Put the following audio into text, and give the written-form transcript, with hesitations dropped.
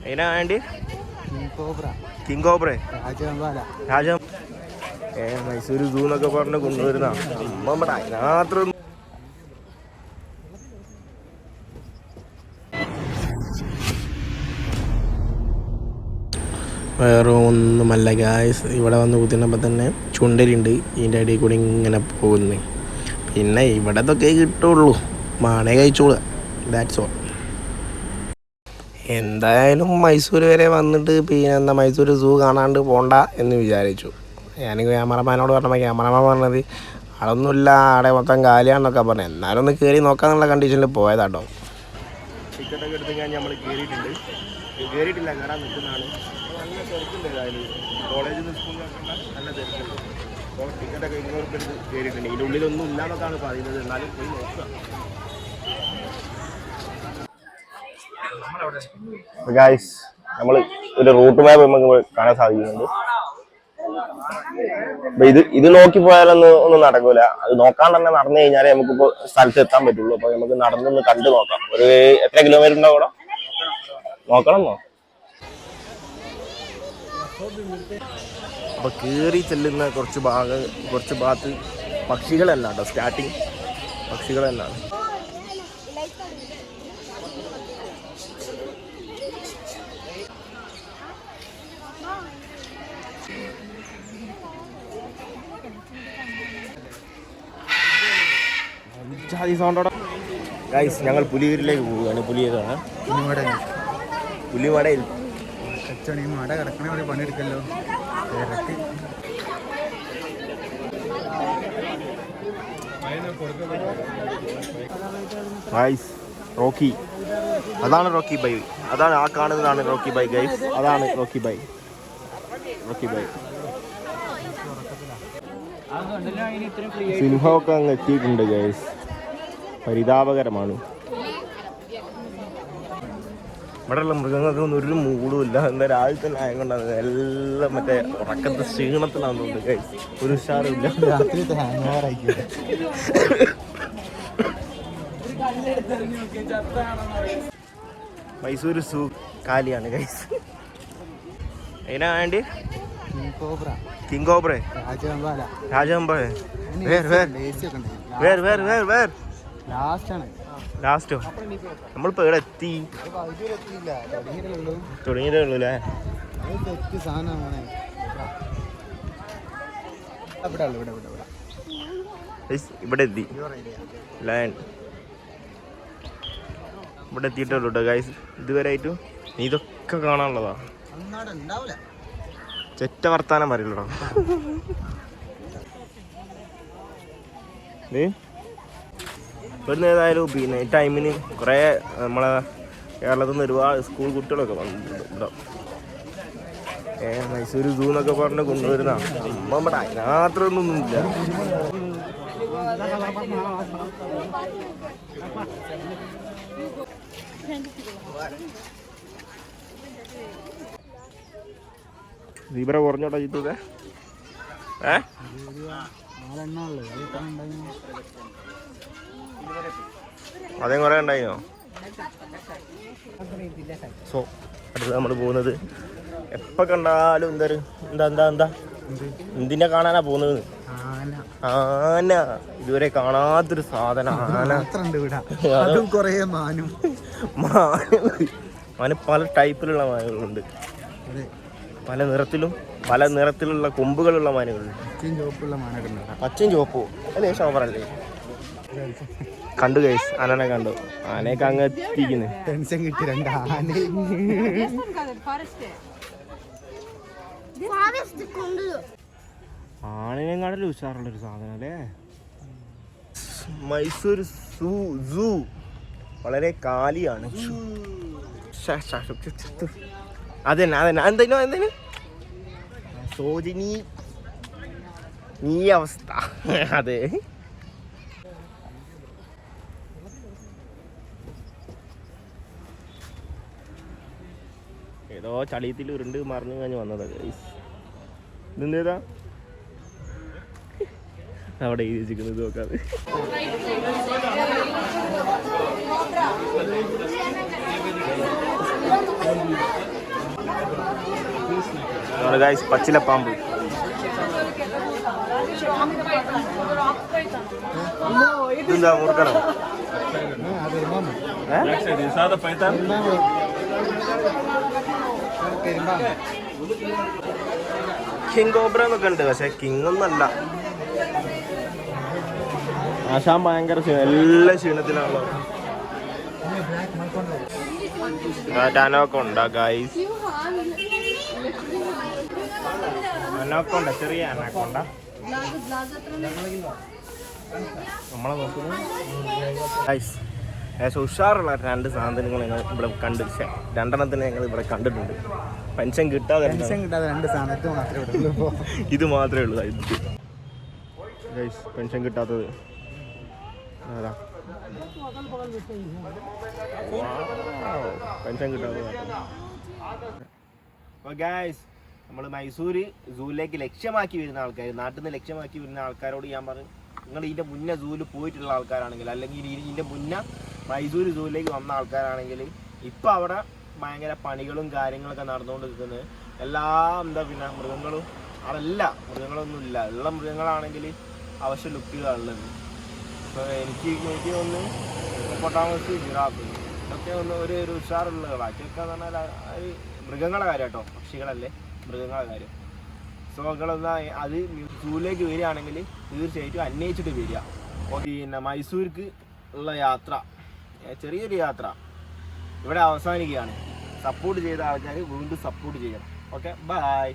അതിനാ വേണ്ടി king cobra രാജ മൈസൂർ സൂ എന്നൊക്കെ പറഞ്ഞ് കൊണ്ടുവരുന്ന നമ്മുടെ അതിനകത്ത് വേറെ ഒന്നുമല്ല ഗായ്സ്. ഇവിടെ വന്ന് കുത്തിനപ്പോൾ തന്നെ ചുണ്ടലുണ്ട് ഇതിൻ്റെ ഇടയിൽ കൂടി ഇങ്ങനെ പോകുന്നത്. പിന്നെ ഇവിടെ ഇതൊക്കെ കിട്ടുള്ളൂ, മാണേ കഴിച്ചോളുക. That's all. എന്തായാലും മൈസൂർ വരെ വന്നിട്ട് പിന്നെ എന്താ മൈസൂർ സൂ കാണാണ്ട് പോണ്ട എന്ന് വിചാരിച്ചു. ഞാൻ ക്യാമറമാനോട് പറഞ്ഞപ്പോൾ ക്യാമറമാൻ പറഞ്ഞത് അതൊന്നുമില്ല, അവിടെ മൊത്തം കാലിയാണെന്നൊക്കെ പറഞ്ഞു. എന്നാലും ഒന്ന് കയറി നോക്കാന്നുള്ള കണ്ടീഷനിൽ പോയതാട്ടോ. ടിക്കറ്റൊക്കെ എടുത്ത് കഴിഞ്ഞാൽ നമ്മൾ കയറിയിട്ടില്ല, കയറാൻ നിൽക്കുന്നതാണ്. നല്ല തിരക്കുണ്ട്. ഏതായാലും കോളേജിൽ നിന്ന് സ്കൂളിലൊക്കെ നല്ല തിരക്കുണ്ട്. അപ്പോൾ ടിക്കറ്റൊക്കെ 200 രൂപ എടുത്ത് കയറിയിട്ടുണ്ട്. ഇതിൻ്റെ ഉള്ളിലൊന്നും ഇല്ലാന്നൊക്കെയാണ് പറയുന്നത്. എന്നാലും പോയി നോക്കുക. ഗായ്സ്, നമ്മൾ ഒരു റൂട്ട് മാപ്പ് നമുക്ക് കാണാൻ സാധിക്കുന്നുണ്ട്. ഇത് നോക്കി പോയാലൊന്നും നടക്കൂല. അത് നോക്കാൻ തന്നെ നടന്നു കഴിഞ്ഞാലേ നമുക്കിപ്പോൾ സ്ഥലത്ത് എത്താൻ പറ്റുള്ളൂ. അപ്പൊ നമുക്ക് നടന്നൊന്ന് കണ്ടു നോക്കാം. ഒരു എത്ര കിലോമീറ്റർ ഉണ്ടാവും അവിടെ നോക്കണമെന്നോ? അപ്പൊ കയറി ചെല്ലുന്ന കുറച്ച് ഭാഗത്ത് പക്ഷികൾ തന്നെ കേട്ടോ. സ്റ്റാർട്ടിങ് പക്ഷികൾ തന്നെയാണ്. ഗൈസ്, ഞങ്ങൾ പുലിയൂരിലേക്ക് പോവുകയാണ്. പുലിയൂരാണ് പുലിമടയിൽ മട കിടക്കണ പണിയെടുക്കല്ലോ. ഗൈസ്, റോക്കി, അതാണ് റോക്കി ബൈ. അതാണ് ആ കാണുന്നതാണ് റോക്കി ബൈ ഗൈസ്. അതാണ് റോക്കി ബൈ. സിംഹമൊക്കെ അങ്ങ് എത്തിയിട്ടുണ്ട് ഗൈസ്. പരിതാപകരമാണ്. ഇവിടെയുള്ള മൃഗങ്ങൾക്കൊന്നും ഒരു മൂടും ഇല്ല. എന്താ രാവിലെ തന്നെ ആയതുകൊണ്ടാണ് എല്ലാം മറ്റേ ഉറക്കത്തെ ക്ഷീണത്തിലാണെന്ന് തോന്നുന്നു ഗൈസ്. ഒരു ഉഷാറില്ല. മൈസൂർ സൂ കാലിയാണ് ഗൈസ്. അതിനാ വേണ്ടി കിങ് കോബ്ര രാജഹംബാല ലാസ്റ്റോ? നമ്മളിപ്പോ ഇവിടെ എത്തി തുടങ്ങിയിട്ടേ ഉള്ളൂ അല്ലേ? ഇവിടെ എത്തി ലാൻഡ്. ഇവിടെ എത്തിയിട്ടേ ഉള്ളൂ കേട്ടോ ഗൈസ്. ഇതുവരെ ആയിട്ടും നീ ഇതൊക്കെ കാണാനുള്ളതാ. ചെറ്റ വർത്താനം പറയല്ലോ. ഇവിടുന്ന് ഏതായാലും പിന്നെ ഈ ടൈമിന് കുറേ നമ്മളെ കേരളത്തിൽ നിന്ന് ഒരുപാട് സ്കൂൾ കുട്ടികളൊക്കെ വന്നിട്ടുണ്ടോ. മൈസൂർ സൂ എന്നൊക്കെ പറഞ്ഞ് കൊണ്ടുവരുന്ന നമ്മുടെ അതിനകത്തൊന്നും ഇല്ല. സീബ്ര കുറഞ്ഞോട്ടോ ചിത്തൂടെ? അതേ കുറെ ഉണ്ടായിനോ? സോ അടുത്ത് നമ്മൾ പോകുന്നത് എപ്പോൾ കണ്ടാലും എന്താ എന്തിനെ കാണാനാ പോകുന്നത്? ആന. ഇതുവരെ കാണാത്തൊരു സാധനം ആന. മാന് പല ടൈപ്പിലുള്ള മാനുകളുണ്ട്. പല നിറത്തിലുള്ള കൊമ്പുകളുള്ള മാനുകളുണ്ട്. പച്ചയും ചുവപ്പും അല്ലേ? ഷോപ്പറല്ലേ? കണ്ടു ഗൈസ്, ആനനെ കണ്ടു. ആനയൊക്കെ അങ്ങ് എത്തിക്കുന്നു. ടെൻഷൻ കിട്ടി. 2 ആനയും കടലും ഉഷാറുള്ളൊരു സാധനം അല്ലേ? മൈസൂർ സൂ വളരെ കാലിയാണ്. അതന്നെ എന്തേനു സോജിനി ഈ അവസ്ഥ. അതെ, ഏതോ ചളിയത്തിൽ ഉരുണ്ട് മറിഞ്ഞു കഴിഞ്ഞ് വന്നതാ ഗൈസ്. ഇതെന്തേതാ അവിടെ എഴുതി വെച്ചിരിക്കുന്നത് നോക്കാതെ. ഇതാണ് ഗൈസ് പച്ചിലപ്പാമ്പ്. ഇതെന്താ മുറുക്കണോ? കിങ് കോബ്ര എന്നൊക്കെ ഉണ്ട്, പക്ഷെ കിങ് ഒന്നല്ല. ആശാൻ ഭയങ്കര എല്ലാ ക്ഷീണത്തിലാണല്ലോ. അനോക്കൊണ്ട ഗൈസ്, അനോക്കൊണ്ട, ചെറിയ അനോക്കൊണ്ട നമ്മളെ നോക്കുന്നു ഗൈസ്. ഏകദേശം ഉഷാറുള്ള 2 സാധനങ്ങൾ ഞങ്ങൾ ഇവിടെ കണ്ട്, രണ്ടെണ്ണത്തിന് ഞങ്ങൾ ഇവിടെ കണ്ടിട്ടുണ്ട്. പെൻഷൻ കിട്ടാതെ 2 സാധനം ഇത് മാത്രമേ ഉള്ളൂ ഗൈസ്. പെൻഷൻ കിട്ടാത്തത് അതാ, പെൻഷൻ കിട്ടാത്തത്. അപ്പോൾ ഗൈസ്, നമ്മൾ മൈസൂർ സൂവിലേക്ക് ലക്ഷ്യമാക്കി വരുന്ന ആൾക്കാർ, നാട്ടിൽ നിന്ന് ലക്ഷ്യമാക്കി വരുന്ന ആൾക്കാരോട് ഞാൻ പറഞ്ഞു, നിങ്ങൾ ഇതിൻ്റെ മുന്നേ സൂവിൽ പോയിട്ടുള്ള ആൾക്കാരാണെങ്കിൽ, അല്ലെങ്കിൽ ഇതിൻ്റെ മുന്നേ മൈസൂർ സൂവിലേക്ക് വന്ന ആൾക്കാരാണെങ്കിൽ, ഇപ്പം അവിടെ ഭയങ്കര പണികളും കാര്യങ്ങളൊക്കെ നടന്നുകൊണ്ടിരിക്കുന്നത്. എന്താ പിന്നെ മൃഗങ്ങളും അവിടെ ഇല്ല, മൃഗങ്ങളൊന്നുമില്ല. ഉള്ള മൃഗങ്ങളാണെങ്കിൽ അവശ്യ ലുക്കുകളുള്ളത്. ഇപ്പോൾ എനിക്ക് ഒന്ന് പൊട്ടാമസ്, ജിറാഫ് ഇതൊക്കെ ഒരു ഉഷാറുള്ള, ബാക്കിയൊക്കെ എന്ന് പറഞ്ഞാൽ ഒരു മൃഗങ്ങളുടെ കാര്യം കേട്ടോ, പക്ഷികളല്ലേ, മൃഗങ്ങളുടെ കാര്യം. സോ നിങ്ങളൊന്ന് അത് സൂവിലേക്ക് വരികയാണെങ്കിൽ തീർച്ചയായിട്ടും അന്വേഷിച്ചിട്ട് വരിക. പിന്നെ മൈസൂർക്ക് ഉള്ള യാത്ര, ചെറിയൊരു യാത്ര ഇവിടെ അവസാനിക്കുകയാണ്. സപ്പോർട്ട് ചെയ്ത ആൾക്കാർ വീണ്ടും സപ്പോർട്ട് ചെയ്യണം. Okay, by.